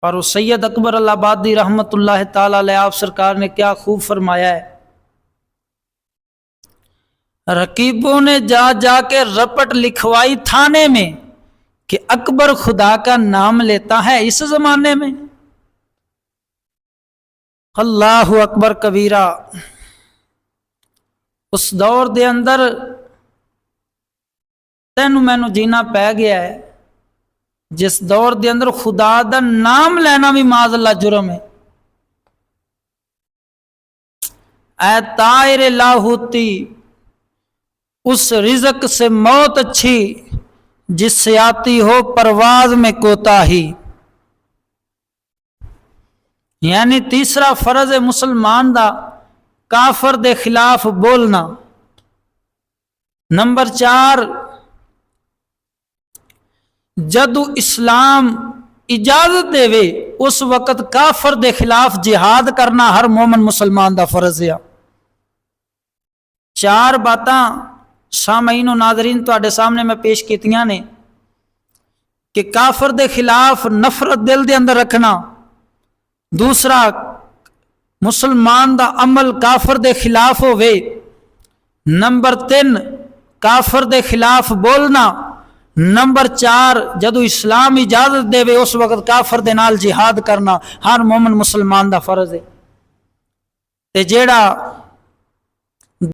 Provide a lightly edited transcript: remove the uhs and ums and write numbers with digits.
اور وہ سید اکبر الہآبادی رحمۃ اللہ تعالی علیہ آپ سرکار نے کیا خوب فرمایا ہے، رقیبوں نے جا جا کے رپٹ لکھوائی تھانے میں کہ اکبر خدا کا نام لیتا ہے اس زمانے میں۔ اللہ اکبر کبیرہ۔ اس دور دے اندر تینوں مینوں جینا پی گیا ہے جس دور دے اندر خدا دا نام لینا بھی معاذ اللہ جرم ہے۔ اے طائر لاہوتی، اس رزق سے موت اچھی جس سے آتی ہو پرواز میں کوتاہی۔ یعنی تیسرا فرض ہے مسلمان دا کافر دے خلاف بولنا۔ نمبر 4، جدو اسلام اجازت دے وے اس وقت کافر دے خلاف جہاد کرنا ہر مومن مسلمان دا فرض ہے۔ 4 باتاں سامعین و ناظرین تواڈے سامنے میں پیش کیتیاں نے کہ کافر دے خلاف نفرت دل دے اندر رکھنا، دوسرا مسلمان دا عمل کافر دے خلاف ہوئے، نمبر 3 کافر دے خلاف بولنا، نمبر 4 جدو اسلام اجازت دے وے اس وقت کافر دے نال جہاد کرنا ہر مومن مسلمان دا فرض ہے۔ تے جیڑا